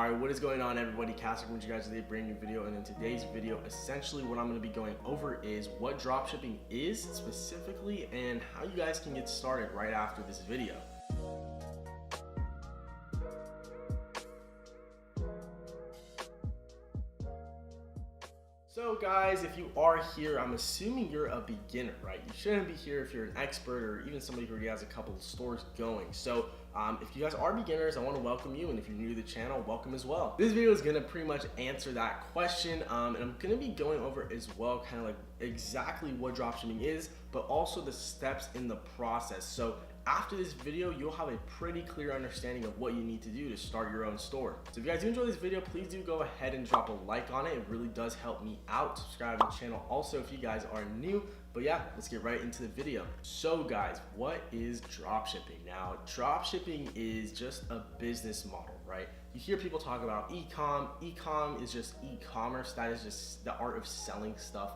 Alright, what is going on everybody? Castle brings you guys with a brand new video, and in today's video, essentially what I'm going to be going over is what dropshipping is specifically and how you guys can get started right after this video. So guys, if you are here, I'm assuming you're a beginner, right? You shouldn't be here if you're an expert or even somebody who already has a couple of stores going. So if you guys are beginners, I want to welcome you, and if you're new to the channel, welcome as well. This video is going to pretty much answer that question, and I'm going to be going over as well kind of like exactly what dropshipping is, but also the steps in the process. So after this video, you'll have a pretty clear understanding of what you need to do to start your own store. So if you guys do enjoy this video, please do go ahead and drop a like on it. It really does help me out. Subscribe to the channel also if you guys are new. But yeah, let's get right into the video. So guys, what is dropshipping? Now, dropshipping is just a business model, right? You hear people talk about e-com. E-com is just e-commerce. That is just the art of selling stuff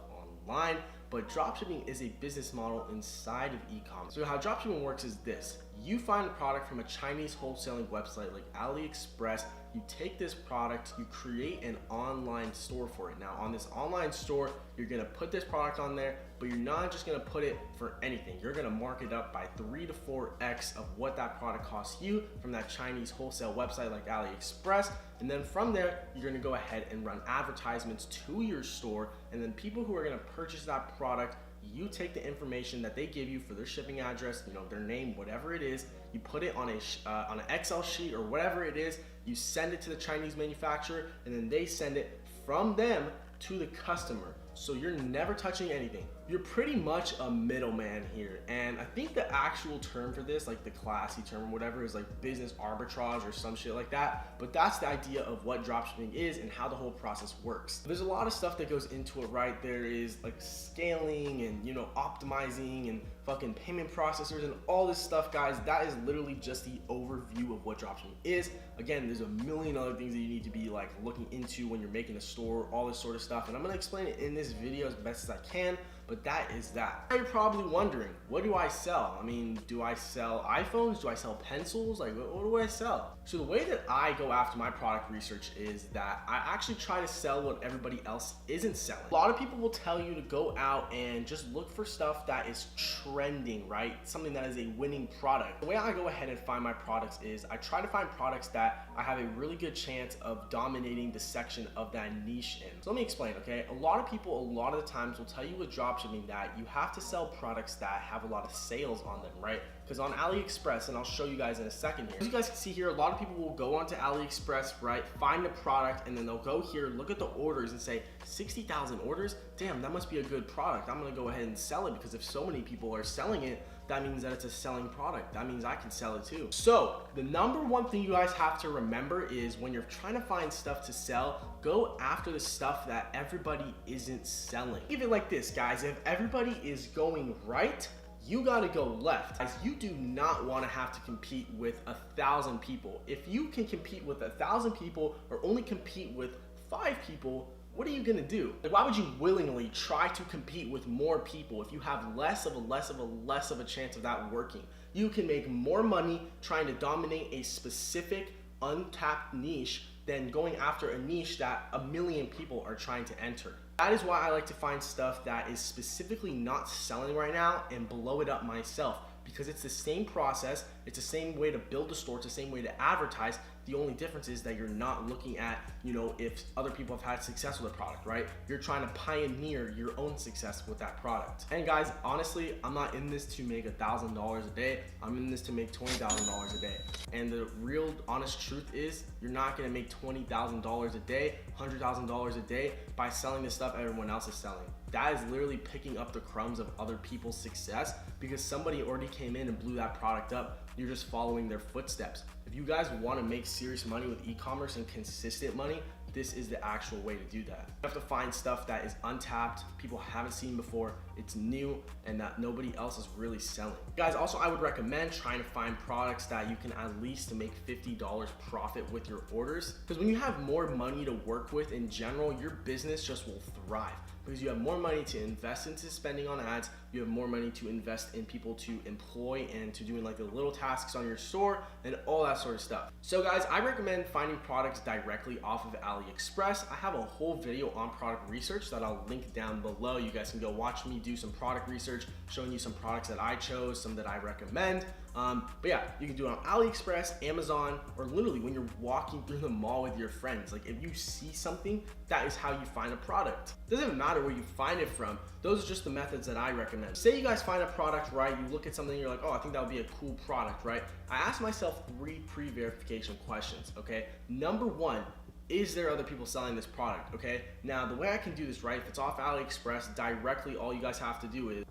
online. But dropshipping is a business model inside of e-commerce. So how dropshipping works is this. You find a product from a Chinese wholesaling website like AliExpress. You take this product, you create an online store for it. Now on this online store, you're gonna put this product on there, but you're not just gonna put it for anything. You're gonna mark it up by 3 to 4x of what that product costs you from that Chinese wholesale website like AliExpress. And then from there, you're gonna go ahead and run advertisements to your store. And then people who are gonna purchase that product, you take the information that they give you for their shipping address, you know, their name, whatever it is, you put it on an Excel sheet or whatever it is, you send it to the Chinese manufacturer, and then they send it from them to the customer. So you're never touching anything. You're pretty much a middleman here. And I think the actual term for this, like the classy term or whatever, is like business arbitrage or some shit like that. But that's the idea of what dropshipping is and how the whole process works. There's a lot of stuff that goes into it, right? There is like scaling and, you know, optimizing and fucking payment processors and all this stuff, guys. That is literally just the overview of what dropshipping is. Again, there's a million other things that you need to be like looking into when you're making a store, all this sort of stuff. And I'm gonna explain it in this video as best as I can, but that is that. Now you're probably wondering, what do I sell? I mean, do I sell iPhones? Do I sell pencils? Like, what do I sell? So the way that I go after my product research is that I actually try to sell what everybody else isn't selling. A lot of people will tell you to go out and just look for stuff that is trending, right? Something that is a winning product. The way I go ahead and find my products is I try to find products that I have a really good chance of dominating the section of that niche in. So let me explain, okay? A lot of people, a lot of the times will tell you with dropshipping that you have to sell products that have a lot of sales on them, right? Because on AliExpress, and I'll show you guys in a second here, as you guys can see here, a lot of people will go onto AliExpress, right, find a product, and then they'll go here, look at the orders and say, 60,000 orders? Damn, that must be a good product. I'm gonna go ahead and sell it, because if so many people are selling it, that means that it's a selling product. That means I can sell it too. So the number one thing you guys have to remember is when you're trying to find stuff to sell, go after the stuff that everybody isn't selling. Think of it like this, guys. If everybody is going right, you gotta go left. As you do not wanna have to compete with 1,000 people. If you can compete with 1,000 people or only compete with 5 people, what are you gonna do? Like, why would you willingly try to compete with more people if you have less of a chance of that working? You can make more money trying to dominate a specific untapped niche than going after a niche that 1 million people are trying to enter. That is why I like to find stuff that is specifically not selling right now and blow it up myself, because it's the same process, it's the same way to build a store, it's the same way to advertise. The only difference is that you're not looking at, you know, if other people have had success with a product, right? You're trying to pioneer your own success with that product. And guys, honestly, I'm not in this to make $1,000 a day. I'm in this to make $20,000 a day. And the real honest truth is you're not gonna make $20,000 a day, $100,000 a day by selling the stuff everyone else is selling. That is literally picking up the crumbs of other people's success because somebody already came in and blew that product up. You're just following their footsteps. If you guys want to make serious money with e-commerce and consistent money, this is the actual way to do that. You have to find stuff that is untapped, people haven't seen before, it's new, and that nobody else is really selling. Guys, also I would recommend trying to find products that you can at least make $50 profit with your orders. Because when you have more money to work with in general, your business just will thrive. Because you have more money to invest into spending on ads, you have more money to invest in people to employ and to doing like the little tasks on your store and all that sort of stuff. So guys, I recommend finding products directly off of AliExpress. I have a whole video on product research that I'll link down below. You guys can go watch me do some product research, showing you some products that I chose, some that I recommend. But yeah, you can do it on AliExpress, Amazon, or literally when you're walking through the mall with your friends. Like if you see something, that is how you find a product. It doesn't matter where you find it from. Those are just the methods that I recommend. Say you guys find a product, right? You look at something and you're like, oh, I think that would be a cool product, right? I ask myself 3 pre-verification questions, okay? Number 1, is there other people selling this product, okay? Now, the way I can do this, right, if it's off AliExpress directly, all you guys have to do is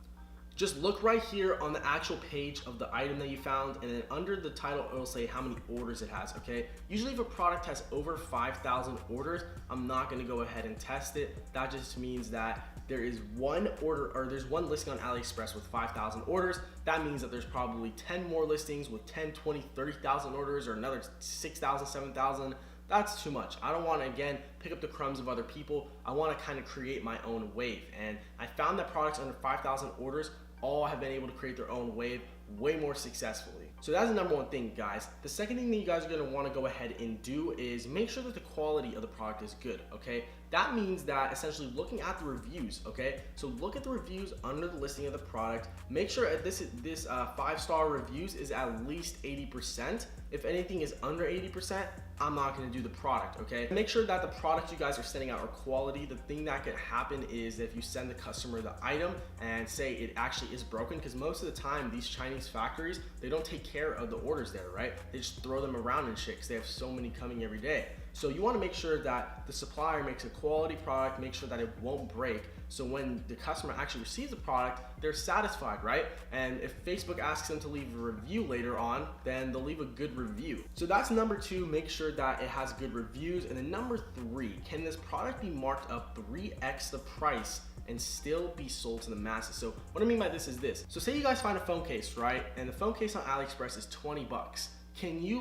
just look right here on the actual page of the item that you found, and then under the title, it'll say how many orders it has, okay? Usually if a product has over 5,000 orders, I'm not gonna go ahead and test it. That just means that there is one order, or there's one listing on AliExpress with 5,000 orders. That means that there's probably 10 more listings with 10, 20, 30,000 orders, or another 6,000, 7,000. That's too much. I don't want to, again, pick up the crumbs of other people. I want to kind of create my own wave. And I found that products under 5,000 orders all have been able to create their own wave way more successfully. So that's the number 1 thing, guys. The second thing that you guys are going to want to go ahead and do is make sure that the quality of the product is good, okay? That means that essentially looking at the reviews, okay? So look at the reviews under the listing of the product. Make sure this 5-star reviews is at least 80%. If anything is under 80%, I'm not gonna do the product, okay? Make sure that the products you guys are sending out are quality. The thing that could happen is if you send the customer the item and say it actually is broken, because most of the time these Chinese factories, they don't take care of the orders there, right? They just throw them around and shit because they have so many coming every day. So you wanna make sure that the supplier makes a quality product, make sure that it won't break. So when the customer actually receives the product, they're satisfied, right? And if Facebook asks them to leave a review later on, then they'll leave a good review. So that's number 2, make sure that it has good reviews. And then number 3, can this product be marked up 3x the price and still be sold to the masses? So what I mean by this is this. So say you guys find a phone case, right? And the phone case on AliExpress is 20 bucks. Can you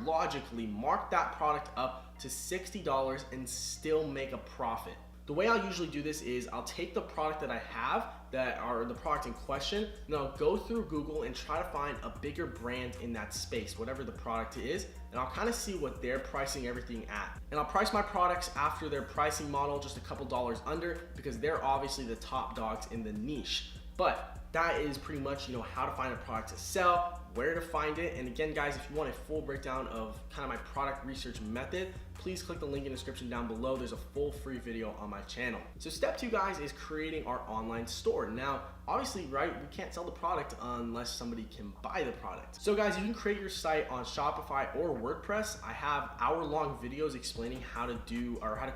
logically mark that product up to $60 and still make a profit? The way I'll usually do this is I'll take the product that I have, the product in question, and I'll go through Google and try to find a bigger brand in that space, whatever the product is, and I'll kind of see what they're pricing everything at. And I'll price my products after their pricing model, just a couple dollars under, because they're obviously the top dogs in the niche. But that is pretty much, how to find a product to sell, where to find it. And again, guys, if you want a full breakdown of kind of my product research method, please click the link in the description down below. There's a full free video on my channel. So step 2, guys, is creating our online store. Now, obviously, right, we can't sell the product unless somebody can buy the product. So guys, you can create your site on Shopify or WordPress. I have hour-long videos explaining how to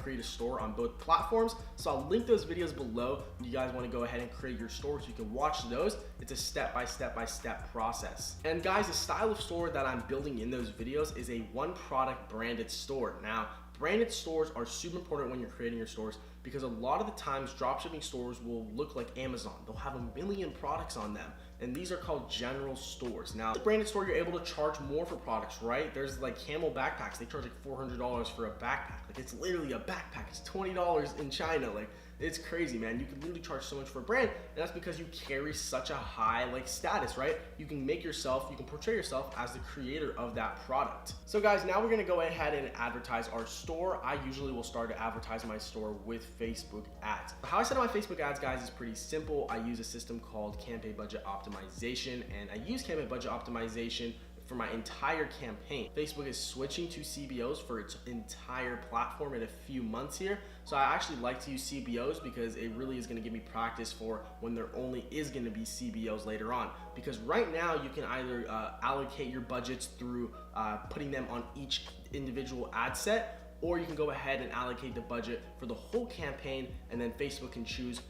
create a store on both platforms. So I'll link those videos below if you guys want to go ahead and create your store, so you can watch those. It's a step-by-step process. And guys, the style of store that I'm building in those videos is a one-product branded store. Now, branded stores are super important when you're creating your stores, because a lot of the times dropshipping stores will look like Amazon. They'll have a million products on them, and these are called general stores. Now, the branded store, you're able to charge more for products, right? There's like Camel backpacks. They charge like $400 for a backpack. Like, it's literally a backpack. It's $20 in China. Like, it's crazy, man. You can literally charge so much for a brand, and that's because you carry such a high status, right? You can portray yourself as the creator of that product. So guys, now we're gonna go ahead and advertise our store. I usually will start to advertise my store with Facebook ads. How I set up my Facebook ads, guys, is pretty simple. I use a system called campaign budget optimization, and I use campaign budget optimization for my entire campaign. Facebook is switching to CBOs for its entire platform in a few months here. So I actually like to use CBOs because it really is gonna give me practice for when there only is gonna be CBOs later on. Because right now you can either allocate your budgets through putting them on each individual ad set, or you can go ahead and allocate the budget for the whole campaign, and then Facebook can choose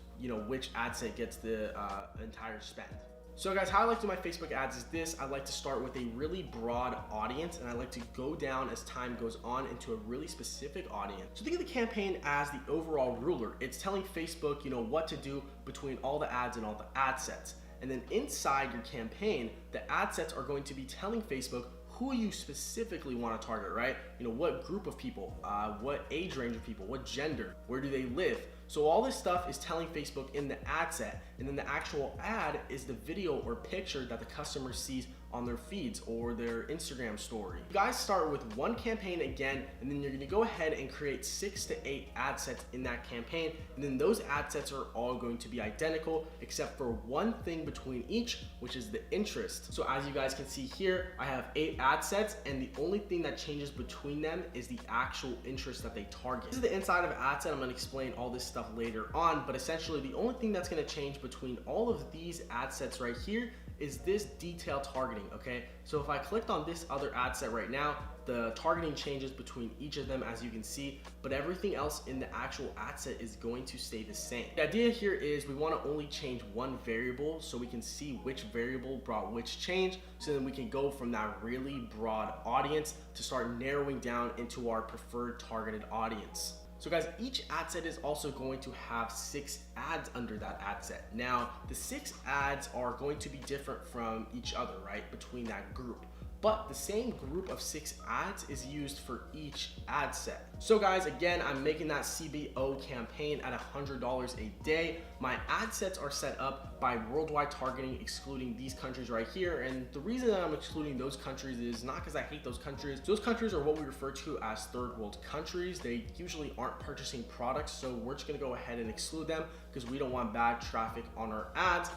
which ad set gets the entire spend. So guys, how I like to do my Facebook ads is this. I like to start with a really broad audience, and I like to go down as time goes on into a really specific audience. So think of the campaign as the overall ruler. It's telling Facebook, what to do between all the ads and all the ad sets. And then inside your campaign, the ad sets are going to be telling Facebook who you specifically want to target, right? What group of people, what age range of people, what gender, where do they live? So all this stuff is telling Facebook in the ad set, and then the actual ad is the video or picture that the customer sees on their feeds or their Instagram story. You guys start with one campaign again, and then you're gonna go ahead and create 6 to 8 ad sets in that campaign, and then those ad sets are all going to be identical except for one thing between each, which is the interest. So as you guys can see here, I have 8 ad sets, and the only thing that changes between them is the actual interest that they target. This is the inside of an ad set. I'm gonna explain all this stuff later on, but essentially the only thing that's gonna change between all of these ad sets right here is this detail targeting, okay? So if I clicked on this other ad set right now, the targeting changes between each of them, as you can see, but everything else in the actual ad set is going to stay the same. The idea here is we want to only change one variable so we can see which variable brought which change, so then we can go from that really broad audience to start narrowing down into our preferred targeted audience. So guys, each ad set is also going to have 6 ads under that ad set. Now, the 6 ads are going to be different from each other, right, between that group. But the same group of 6 ads is used for each ad set. So guys, again, I'm making that CBO campaign at $100 a day. My ad sets are set up by worldwide targeting, excluding these countries right here. And the reason that I'm excluding those countries is not because I hate those countries. Those countries are what we refer to as third world countries. They usually aren't purchasing products, so we're just gonna go ahead and exclude them because we don't want bad traffic on our ads,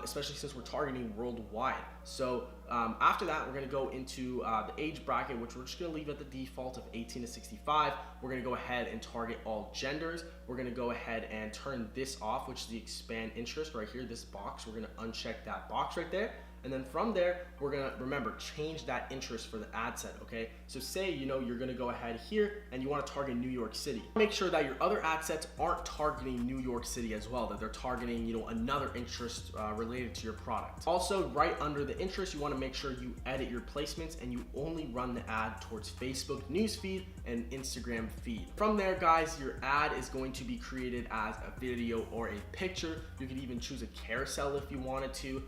especially since we're targeting worldwide. So after that, we're gonna go into the age bracket, which we're just gonna leave at the default of 18 to 65. We're gonna go ahead and target all genders. We're gonna go ahead and turn this off, which is the expand interest right here, this box. We're gonna uncheck that box right there. And then from there, we're gonna, remember, change that interest for the ad set, okay? So say, you're gonna go ahead here and you wanna target New York City. Make sure that your other ad sets aren't targeting New York City as well, that they're targeting, another interest related to your product. Also, right under the interest, you wanna make sure you edit your placements and you only run the ad towards Facebook newsfeed and Instagram feed. From there, guys, your ad is going to be created as a video or a picture. You could even choose a carousel if you wanted to.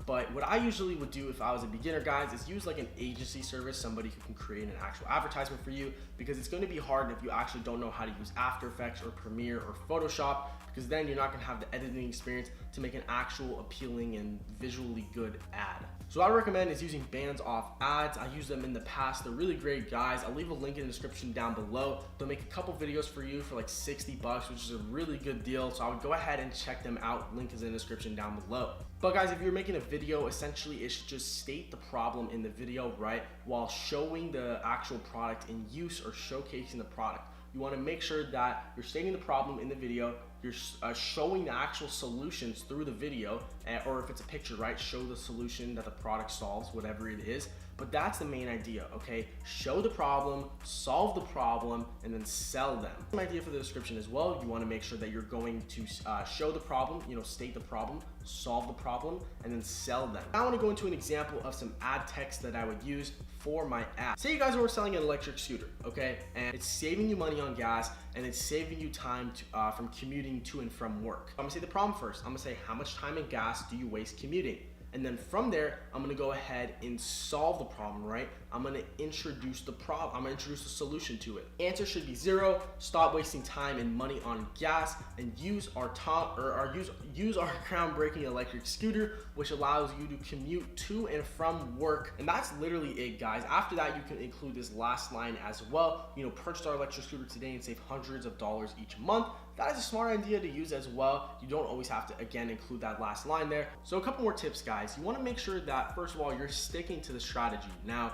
But what I usually would do if I was a beginner, guys, is use like an agency service, somebody who can create an actual advertisement for you, because it's going to be hard if you actually don't know how to use After Effects or Premiere or Photoshop, because then you're not going to have the editing experience to make an actual appealing and visually good ad. So what I recommend is using bands off ads. I use them in the past. They're really great, guys. I'll leave a link in the description down below. They'll make a couple videos for you for like 60 bucks, which is a really good deal. So I would go ahead and check them out. Link is in the description down below. But guys, if you're making a video, essentially it should just state the problem in the video, right? While showing the actual product in use or showcasing the product. You want to make sure that you're stating the problem in the video, you're showing the actual solutions through the video, or if it's a picture, right, show the solution that the product solves, whatever it is. But that's the main idea, okay? Show the problem, solve the problem, and then sell them. Same idea for the description as well. You want to make sure that you're going to show the problem, state the problem, solve the problem, and then sell them. Now I want to go into an example of some ad text that I would use for my ad. Say you guys were selling an electric scooter, okay? And it's saving you money on gas, and it's saving you time from commuting to and from work. I'm gonna say the problem first. I'm gonna say, how much time and gas do you waste commuting? And then from there, I'm gonna go ahead and solve the problem, right? I'm gonna introduce the problem. I'm gonna introduce the solution to it. Answer should be 0. Stop wasting time and money on gas, and use our groundbreaking electric scooter, which allows you to commute to and from work. And that's literally it, guys. After that, you can include this last line as well. Purchase our electric scooter today and save hundreds of dollars each month. That is a smart idea to use as well. You don't always have to, again, include that last line there. So a couple more tips, guys. You wanna make sure that, first of all, you're sticking to the strategy. Now,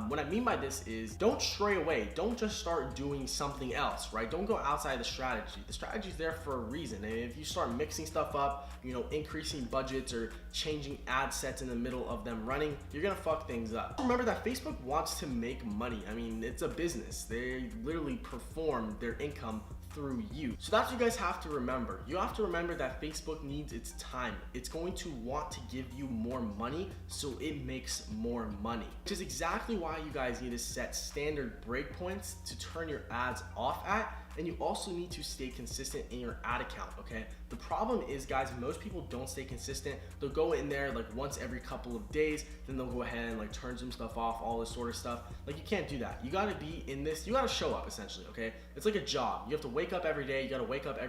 what I mean by this is don't stray away. Don't just start doing something else, right? Don't go outside the strategy. The strategy is there for a reason. And if you start mixing stuff up, increasing budgets or changing ad sets in the middle of them running, you're gonna fuck things up. Remember that Facebook wants to make money. I mean, it's a business. They literally perform their income through you. So that's what you guys have to remember. You have to remember that Facebook needs its time. It's going to want to give you more money so it makes more money, which is exactly why you guys need to set standard breakpoints to turn your ads off at, and you also need to stay consistent in your ad account, okay? The problem is, guys, most people don't stay consistent. They'll go in there like once every couple of days, then they'll go ahead and like turn some stuff off, all this sort of stuff. Like, you can't do that. You gotta be in this, you gotta show up essentially, okay? It's like a job. You have to wake up every day, you gotta wake up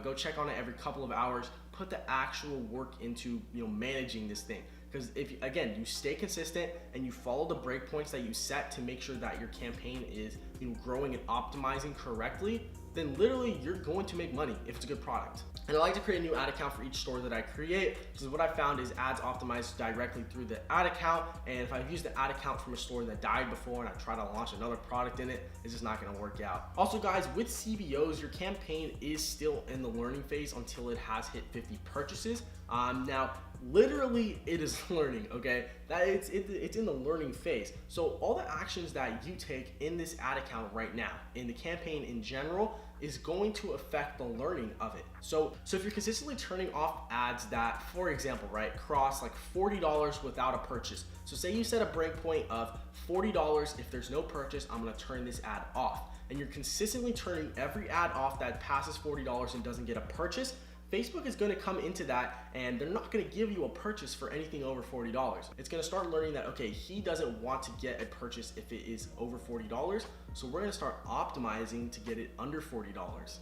go check on it every couple of hours, put the actual work into, you know, managing this thing. Because if, again, you stay consistent and you follow the breakpoints that you set to make sure that your campaign is, you know, growing and optimizing correctly, then literally you're going to make money if it's a good product. And I like to create a new ad account for each store that I create, because what I found is ads optimized directly through the ad account. And if I've used the ad account from a store that died before and I try to launch another product in it, it's just not gonna work out. Also, guys, with CBOs, your campaign is still in the learning phase until it has hit 50 purchases. Now, literally it is learning, okay? That it's in the learning phase. So all the actions that you take in this ad account right now, in the campaign in general, is going to affect the learning of it. So if you're consistently turning off ads that, for example, right, cross like $40 without a purchase. So say you set a breakpoint of $40, if there's no purchase, I'm gonna turn this ad off. And you're consistently turning every ad off that passes $40 and doesn't get a purchase, Facebook is going to come into that and they're not going to give you a purchase for anything over $40. It's going to start learning that, okay, he doesn't want to get a purchase if it is over $40. So we're going to start optimizing to get it under $40.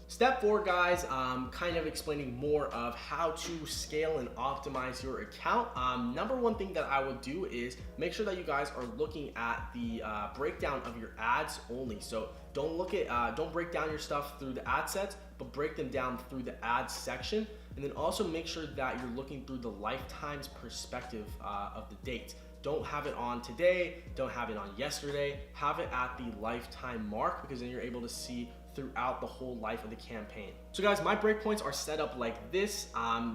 Step 4, guys, kind of explaining more of how to scale and optimize your account. Number one thing that I would do is make sure that you guys are looking at the breakdown of your ads only. So don't break down your stuff through the ad sets, but break them down through the ads section. And then also make sure that you're looking through the lifetime's perspective of the date. Don't have it on today, don't have it on yesterday, have it at the lifetime mark, because then you're able to see throughout the whole life of the campaign. So guys, my breakpoints are set up like this.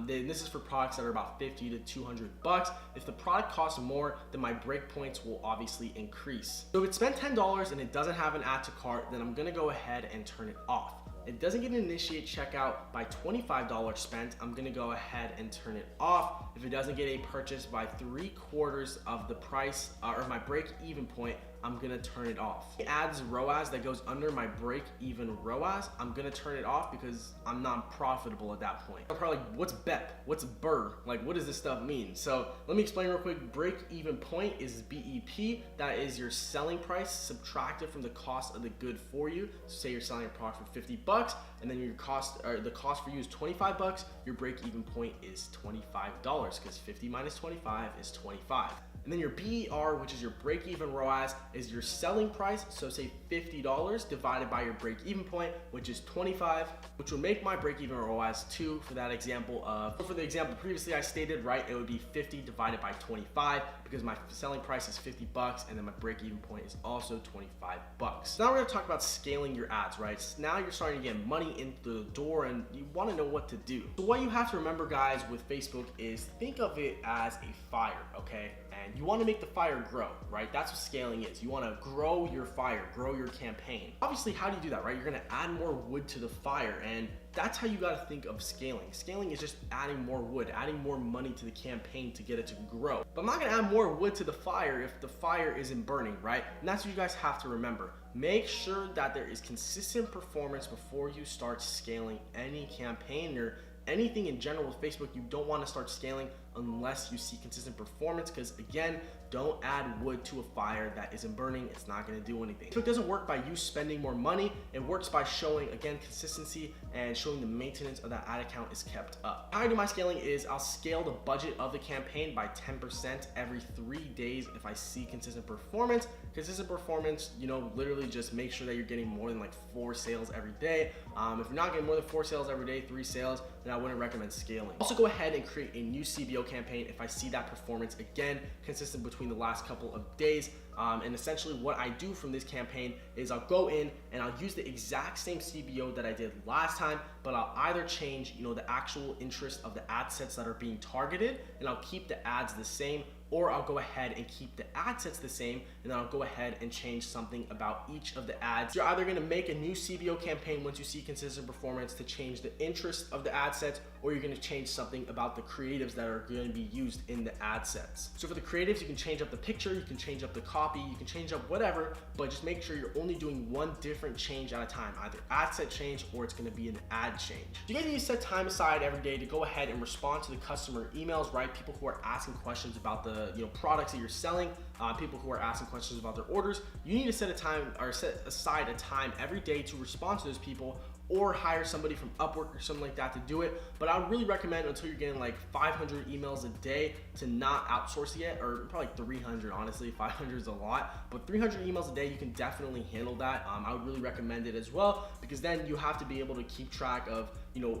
This is for products that are about 50 to 200 bucks. If the product costs more, then my breakpoints will obviously increase. So if it's spent $10 and it doesn't have an add to cart, then I'm gonna go ahead and turn it off. It doesn't get an initiate checkout by $25 spent, I'm gonna go ahead and turn it off. If it doesn't get a purchase by 3/4 of the price or my break even point, I'm gonna turn it off. It adds ROAS that goes under my break even ROAS, I'm gonna turn it off because I'm not profitable at that point. I'm probably like, what's BEP? What's BER? Like, what does this stuff mean? So let me explain real quick. Break even point is BEP. That is your selling price subtracted from the cost of the good for you. So say you're selling a product for 50 bucks and then your cost, or the cost for you is 25 bucks, your break even point is $25 because 50 minus 25 is 25. And then your BER, which is your break even ROAS, is your selling price. So say $50 divided by your break even point, which is 25, which would make my break even ROAS 2 for that example of, for the example previously I stated, right, it would be 50 divided by 25 because my selling price is 50 bucks and then my break even point is also 25 bucks. So now we're gonna talk about scaling your ads, right? So now you're starting to get money into the door and you wanna know what to do. So what you have to remember, guys, with Facebook is think of it as a fire, okay? And you want to make the fire grow, right? That's what scaling is. You want to grow your fire, grow your campaign. Obviously, how do you do that, right? You're going to add more wood to the fire, and that's how you got to think of scaling. Scaling is just adding more wood, adding more money to the campaign to get it to grow. But I'm not going to add more wood to the fire if the fire isn't burning, right? And that's what you guys have to remember. Make sure that there is consistent performance before you start scaling any campaign or anything in general with Facebook. You don't want to start scaling unless you see consistent performance, because again, don't add wood to a fire that isn't burning. It's not going to do anything. So it doesn't work by you spending more money. It works by showing, again, consistency and showing the maintenance of that ad account is kept up. How I do my scaling is I'll scale the budget of the campaign by 10% every 3 days if I see consistent performance. Consistent performance, you know, literally just make sure that you're getting more than like 4 sales every day. If you're not getting more than 4 sales every day, 3 sales, then I wouldn't recommend scaling. Also go ahead and create a new CBO campaign if I see that performance, again, consistent between the last couple of days. And essentially what I do from this campaign is I'll go in and I'll use the exact same CBO that I did last time, but I'll either change, you know, the actual interest of the ad sets that are being targeted, and I'll keep the ads the same, or I'll go ahead and keep the ad sets the same, and then I'll go ahead and change something about each of the ads. You're either gonna make a new CBO campaign once you see consistent performance to change the interest of the ad sets, or you're gonna change something about the creatives that are gonna be used in the ad sets. So for the creatives, you can change up the picture, you can change up the copy, you can change up whatever, but just make sure you're only doing one different change at a time, either ad set change or it's gonna be an ad change. You guys need to set time aside every day to go ahead and respond to the customer emails, right? People who are asking questions about the products that you're selling, people who are asking questions about their orders. You need to set aside a time every day to respond to those people, or hire somebody from Upwork or something like that to do it. But I would really recommend, until you're getting like 500 emails a day, to not outsource it yet, or probably 300, honestly. 500 is a lot, but 300 emails a day, you can definitely handle that. I would really recommend it as well, because then you have to be able to keep track of,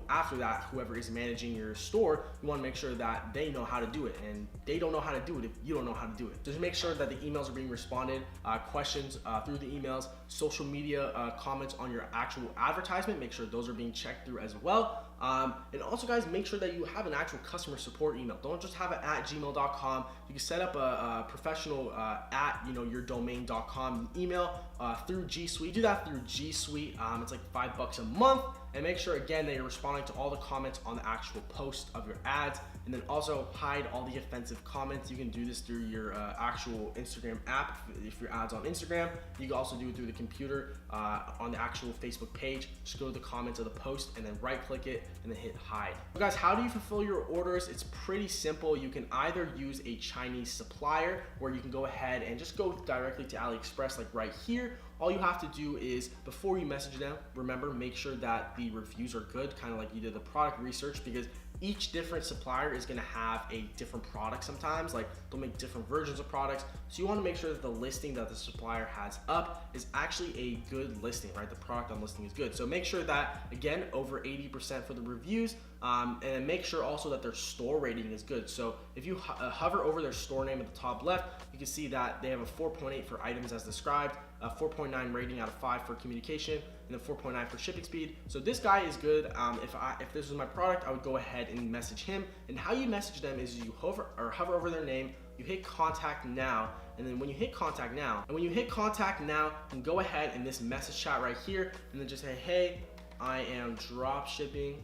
after that, whoever is managing your store, you want to make sure that they know how to do it, and they don't know how to do it if you don't know how to do it. Just make sure that the emails are being responded, questions through the emails, social media comments on your actual advertisement, make sure those are being checked through as well. And also, guys, make sure that you have an actual customer support email. Don't just have it at gmail.com. You can set up a professional at yourdomain.com email through G Suite. Do that through G Suite. It's like $5 a month. And make sure, again, that you're responding to all the comments on the actual post of your ads, and then also hide all the offensive comments. You can do this through your actual Instagram app. If your ad's on Instagram, you can also do it through the computer on the actual Facebook page. Just go to the comments of the post and then right click it and then hit hide. So guys, how do you fulfill your orders? It's pretty simple. You can either use a Chinese supplier, where you can go ahead and just go directly to AliExpress, like right here. All you have to do is, before you message them, remember, make sure that the reviews are good, kind of like you did the product research, because each different supplier is gonna have a different product sometimes. Like, they'll make different versions of products. So you wanna make sure that the listing that the supplier has up is actually a good listing, right? The product on listing is good. So make sure that, again, over 80% for the reviews, and make sure also that their store rating is good. So if you hover over their store name at the top left, you can see that they have a 4.8 for items as described, a 4.9 rating out of 5 for communication, and a 4.9 for shipping speed. So this guy is good. If this was my product, I would go ahead and message him. And how you message them is you hover over their name, you hit contact now, and then when you hit contact now, you can go ahead in this message chat right here, and then just say, hey, I am drop shipping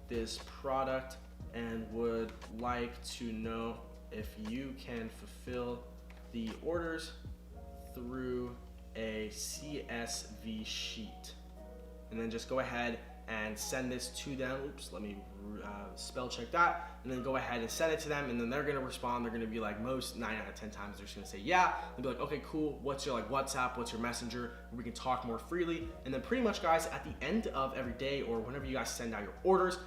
this product and would like to know if you can fulfill the orders through a CSV sheet. And then just go ahead and send this to them. Oops, let me spell check that, and then go ahead and send it to them, and then they're gonna respond. They're gonna be like, most 9 out of 10 times they're just gonna say yeah, and be like, okay, cool, what's your WhatsApp, what's your messenger, and we can talk more freely. And then pretty much, guys, at the end of every day, or whenever you guys send out your orders,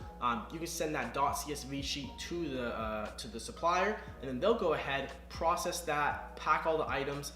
you can send that .csv sheet to the supplier, and then they'll go ahead, process that, pack all the items,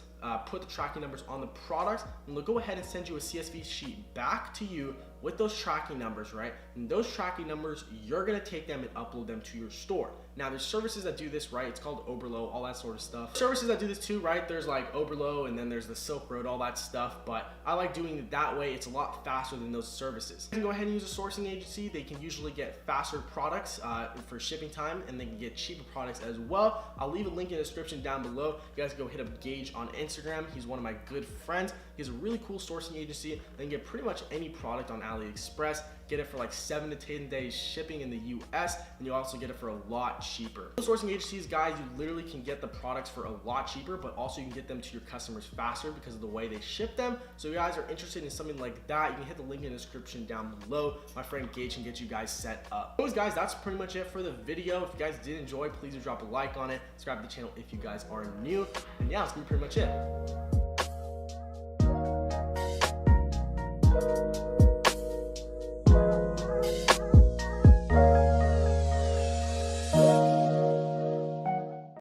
put the tracking numbers on the product, and they'll go ahead and send you a CSV sheet back to you with those tracking numbers, right? And those tracking numbers, you're gonna take them and upload them to your store. Now, there's services that do this, right? It's called Oberlo, all that sort of stuff. Services that do this too, right? There's like Oberlo, and then there's the Silk Road, all that stuff. But I like doing it that way. It's a lot faster than those services. You can go ahead and use a sourcing agency. They can usually get faster products for shipping time, and they can get cheaper products as well. I'll leave a link in the description down below. You guys go hit up Gage on Instagram. He's one of my good friends. He has a really cool sourcing agency, and you can get pretty much any product on AliExpress. Get it for like 7 to 10 days shipping in the US, and you also get it for a lot cheaper. Sourcing agencies, guys, you literally can get the products for a lot cheaper, but also you can get them to your customers faster because of the way they ship them. So if you guys are interested in something like that, you can hit the link in the description down below. My friend Gage can get you guys set up. Anyways, guys, that's pretty much it for the video. If you guys did enjoy, please do drop a like on it. Subscribe to the channel if you guys are new. And yeah, that's gonna be pretty much it.